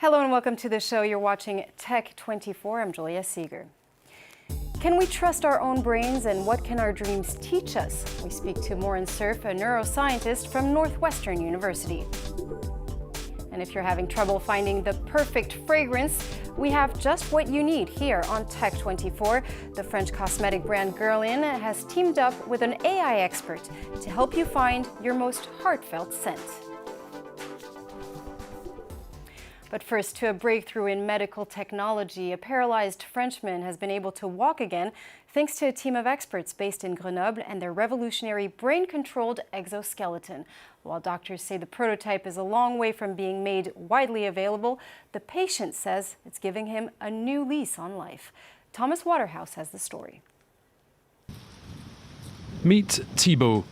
Hello and welcome to the show. You're watching Tech 24. I'm Julia Seeger. Can we trust our own brains, and what can our dreams teach us? We speak to Moran Cerf, a neuroscientist from Northwestern University. And if you're having trouble finding the perfect fragrance, we have just what you need here on Tech 24. The French cosmetic brand Guerlain has teamed up with an AI expert to help you find your most heartfelt scent. But first, to a breakthrough in medical technology. A paralyzed Frenchman has been able to walk again thanks to a team of experts based in Grenoble and their revolutionary brain-controlled exoskeleton. While doctors say the prototype is a long way from being made widely available, the patient says it's giving him a new lease on life. Thomas Waterhouse has the story. Meet Thibault.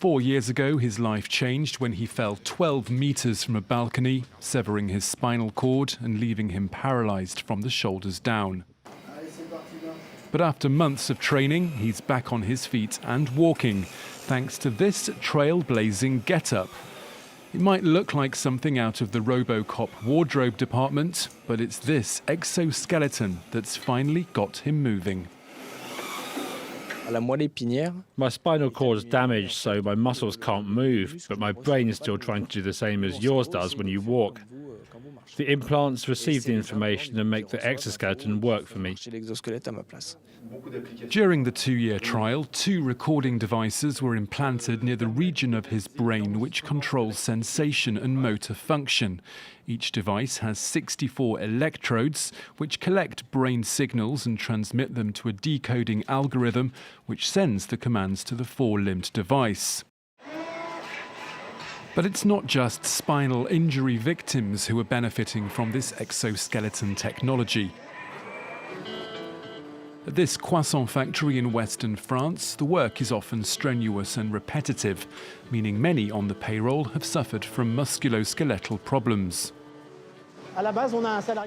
4 years ago, his life changed when he fell 12 meters from a balcony, severing his spinal cord and leaving him paralyzed from the shoulders down. But after months of training, he's back on his feet and walking, thanks to this trailblazing get-up. It might look like something out of the RoboCop wardrobe department, but it's this exoskeleton that's finally got him moving. My spinal cord is damaged, so my muscles can't move, but my brain is still trying to do the same as yours does when you walk. The implants receive the information and make the exoskeleton work for me. During the 2-year trial, 2 recording devices were implanted near the region of his brain which controls sensation and motor function. Each device has 64 electrodes which collect brain signals and transmit them to a decoding algorithm which sends the commands to the 4-limbed device. But it's not just spinal injury victims who are benefiting from this exoskeleton technology. At this croissant factory in western France, the work is often strenuous and repetitive, meaning many on the payroll have suffered from musculoskeletal problems.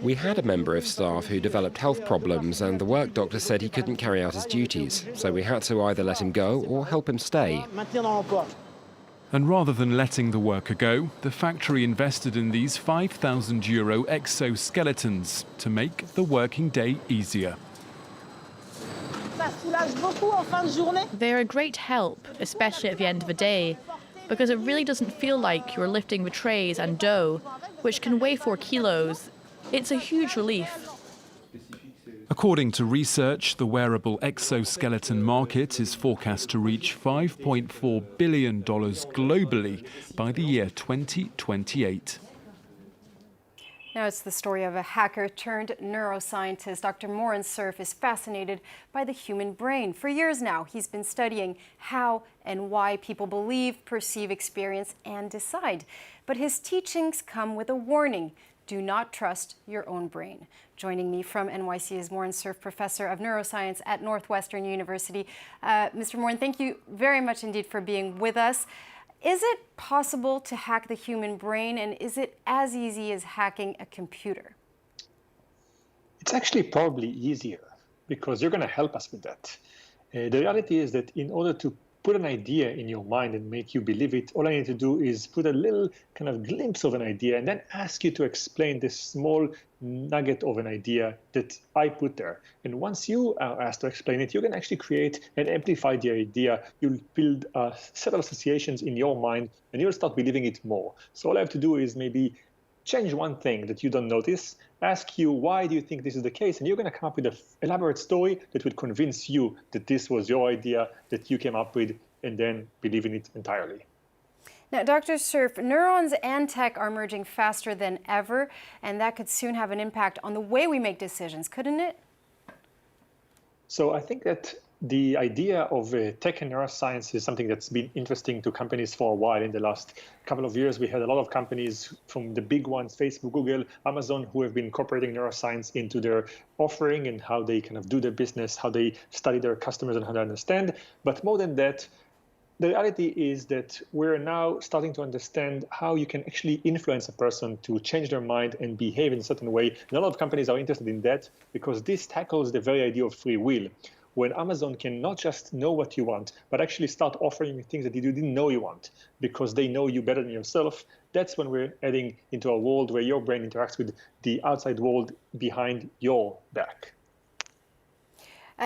We had a member of staff who developed health problems, and the work doctor said he couldn't carry out his duties, so we had to either let him go or help him stay. And rather than letting the worker go, the factory invested in these €5,000 exoskeletons to make the working day easier. They're a great help, especially at the end of the day, because it really doesn't feel like you're lifting the trays and dough, which can weigh 4 kilos. It's a huge relief. According to research, the wearable exoskeleton market is forecast to reach $5.4 billion globally by the year 2028. Now it's the story of a hacker turned neuroscientist. Dr. Moran Cerf is fascinated by the human brain. For years now, he's been studying how and why people believe, perceive, experience, and decide. But his teachings come with a warning. Do not trust your own brain. Joining me from NYC is Moran Cerf, Professor of Neuroscience at Northwestern University. Mr. Moran, thank you very much indeed for being with us. Is it possible to hack the human brain, and is it as easy as hacking a computer? It's actually probably easier, because you're going to help us with that. The reality is that in order to put an idea in your mind and make you believe it, all I need to do is put a little kind of glimpse of an idea and then ask you to explain this small nugget of an idea that I put there. And once you are asked to explain it, you can actually create and amplify the idea. You'll build a set of associations in your mind and you'll start believing it more. So all I have to do is maybe change one thing that you don't notice, ask you, why do you think this is the case? And you're going to come up with an elaborate story that would convince you that this was your idea, that you came up with, and then believe in it entirely. Now, Dr. Cerf, neurons and tech are merging faster than ever, and that could soon have an impact on the way we make decisions, couldn't it? So I think that the idea of tech and neuroscience is something that's been interesting to companies for a while. In the last couple of years, we had a lot of companies from the big ones, Facebook, Google, Amazon, who have been incorporating neuroscience into their offering and how they kind of do their business, how they study their customers and how they understand. But more than that, the reality is that we're now starting to understand how you can actually influence a person to change their mind and behave in a certain way. And a lot of companies are interested in that because this tackles the very idea of free will. when Amazon can not just know what you want, but actually start offering you things that you didn't know you want because they know you better than yourself, that's when we're heading into a world where your brain interacts with the outside world behind your back.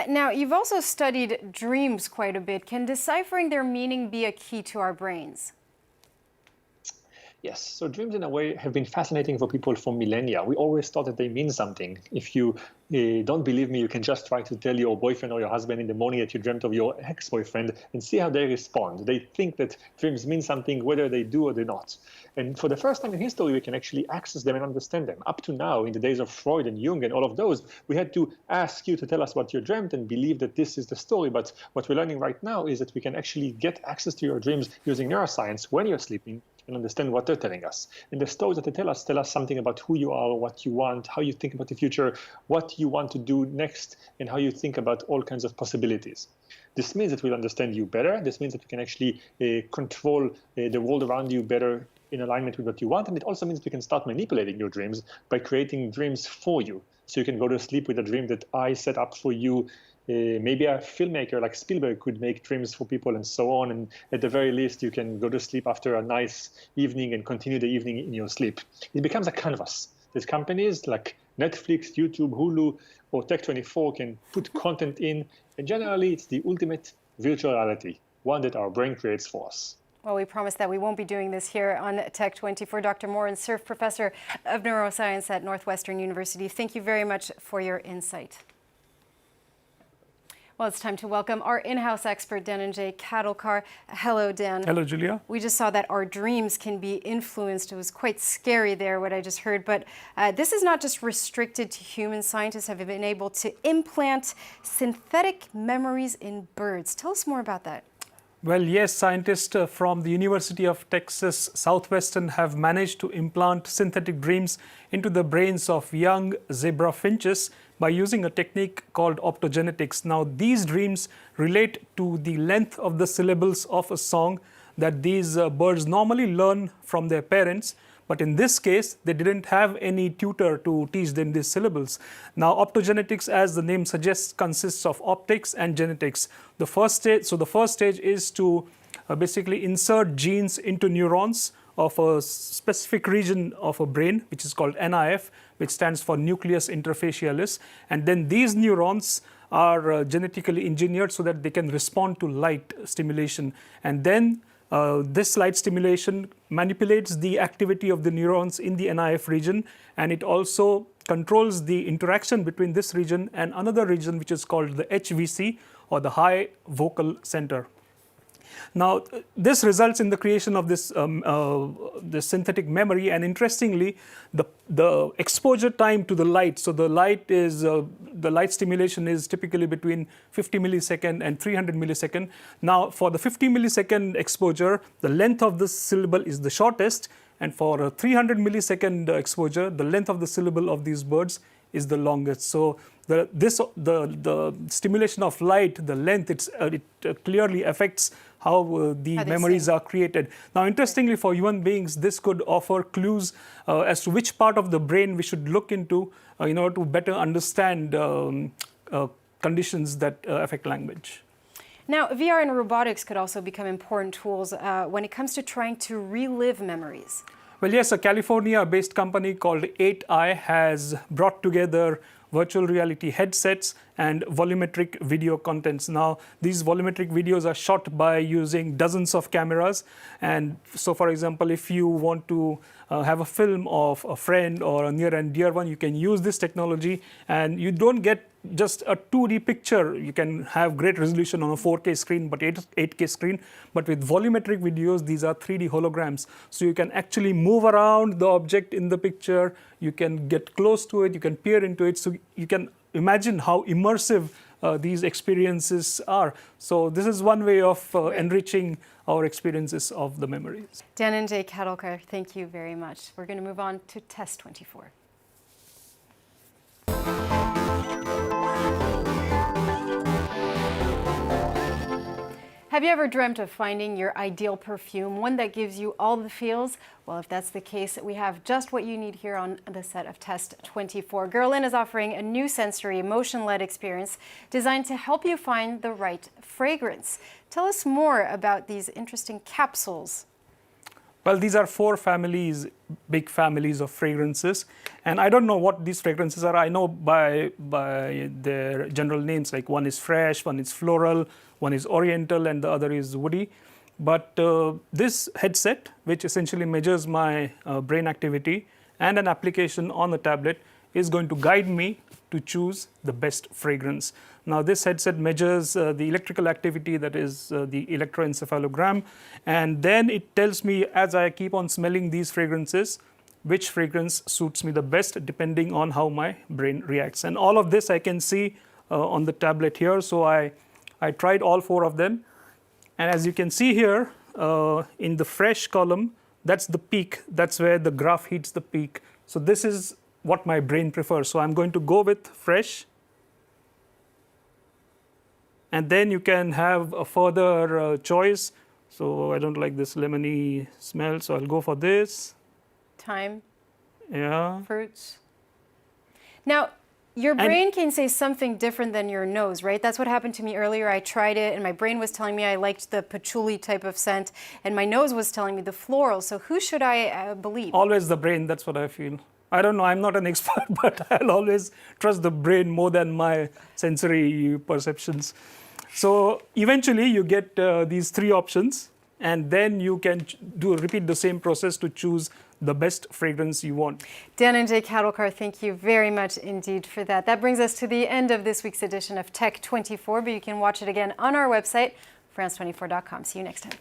Now, you've also studied dreams quite a bit. Can deciphering their meaning be a key to our brains? Yes, so dreams in a way have been fascinating for people for millennia. We always thought that they mean something. If you don't believe me, you can just try to tell your boyfriend or your husband in the morning that you dreamt of your ex-boyfriend and see how they respond. They think that dreams mean something whether they do or they not. And for the first time in history, we can actually access them and understand them. Up to now, in the days of Freud and Jung and all of those, we had to ask you to tell us what you dreamt and believe that this is the story. But what we're learning right now is that we can actually get access to your dreams using neuroscience when you're sleeping and understand what they're telling us. And the stories that they tell us something about who you are, what you want, how you think about the future, what you want to do next, and how you think about all kinds of possibilities. This means that we'll understand you better. This means that we can actually control the world around you better in alignment with what you want. And it also means we can start manipulating your dreams by creating dreams for you. So you can go to sleep with a dream that I set up for you. Maybe a filmmaker like Spielberg could make dreams for people and so on. And at the very least, you can go to sleep after a nice evening and continue the evening in your sleep. It becomes a canvas that companies like Netflix, YouTube, Hulu, or Tech24 can put content in. And generally, it's the ultimate virtual reality, one that our brain creates for us. Well, we promise that we won't be doing this here on Tech24. Dr. Moran Cerf, Professor of Neuroscience at Northwestern University, thank you very much for your insight. Well, it's time to welcome our in-house expert, Dhananjay Kadalkar. Hello, Dan. Hello, Julia. We just saw that our dreams can be influenced. It was quite scary there, what I just heard. But this is not just restricted to humans. Scientists have been able to implant synthetic memories in birds. Tell us more about that. Well, yes, scientists from the University of Texas Southwestern have managed to implant synthetic dreams into the brains of young zebra finches by using a technique called optogenetics. Now, these dreams relate to the length of the syllables of a song that these birds normally learn from their parents. But in this case, they didn't have any tutor to teach them these syllables. Now, optogenetics, as the name suggests, consists of optics and genetics. The first stage is to basically insert genes into neurons of a specific region of a brain, which is called NIF, which stands for nucleus interfacialis. And then these neurons are genetically engineered so that they can respond to light stimulation. And then this light stimulation manipulates the activity of the neurons in the NIF region, and it also controls the interaction between this region and another region, which is called the HVC, or the high vocal center. Now, this results in the creation of this synthetic memory, and interestingly, the exposure time to the light. So the light stimulation is typically between 50 millisecond and 300 millisecond. Now, for the 50 millisecond exposure, the length of the syllable is the shortest, and for a 300 millisecond exposure, the length of the syllable of these birds is the longest. So the stimulation of light, the length, it clearly affects how the memories are created. Now, interestingly, for human beings, this could offer clues as to which part of the brain we should look into in order to better understand conditions that affect language. Now, VR and robotics could also become important tools when it comes to trying to relive memories. Well, yes, a California-based company called 8i has brought together virtual reality headsets and volumetric video contents. Now, these volumetric videos are shot by using dozens of cameras. And so, for example, if you want to have a film of a friend or a near and dear one, you can use this technology, and you don't get just a 2D picture. You can have great resolution on a 4K screen, but 8K screen. But with volumetric videos, these are 3D holograms. So you can actually move around the object in the picture. You can get close to it. You can peer into it. So you can imagine how immersive these experiences are. So this is one way of enriching our experiences of the memories. Dhananjay Kadalkar, thank you very much. We're going to move on to Test 24. Have you ever dreamt of finding your ideal perfume, one that gives you all the feels? Well, if that's the case, we have just what you need here on the set of Test 24. Guerlain is offering a new sensory, emotion-led experience designed to help you find the right fragrance. Tell us more about these interesting capsules. Well, these are 4 families, big families of fragrances. And I don't know what these fragrances are. I know by their general names, like one is fresh, one is floral, one is oriental, and the other is woody. But this headset, which essentially measures my brain activity, and an application on the tablet, is going to guide me to choose the best fragrance. Now, this headset measures the electrical activity, that is the electroencephalogram, and then it tells me, as I keep on smelling these fragrances, which fragrance suits me the best depending on how my brain reacts. And all of this I can see on the tablet here. So I tried all 4 of them. And as you can see here, in the fresh column, that's the peak. That's where the graph hits the peak. So this is what my brain prefers. So I'm going to go with fresh. And then you can have a further choice. So I don't like this lemony smell, so I'll go for this. Thyme. Yeah. Fruits. Now, your brain can say something different than your nose, right? That's what happened to me earlier. I tried it and my brain was telling me I liked the patchouli type of scent and my nose was telling me the floral. So who should I believe? Always the brain, that's what I feel. I don't know, I'm not an expert, but I'll always trust the brain more than my sensory perceptions. So eventually you get these 3 options, and then you can repeat the same process to choose the best fragrance you want. Dhananjay Kadolkar, thank you very much indeed for that. That brings us to the end of this week's edition of Tech 24, but you can watch it again on our website, France24.com. See you next time.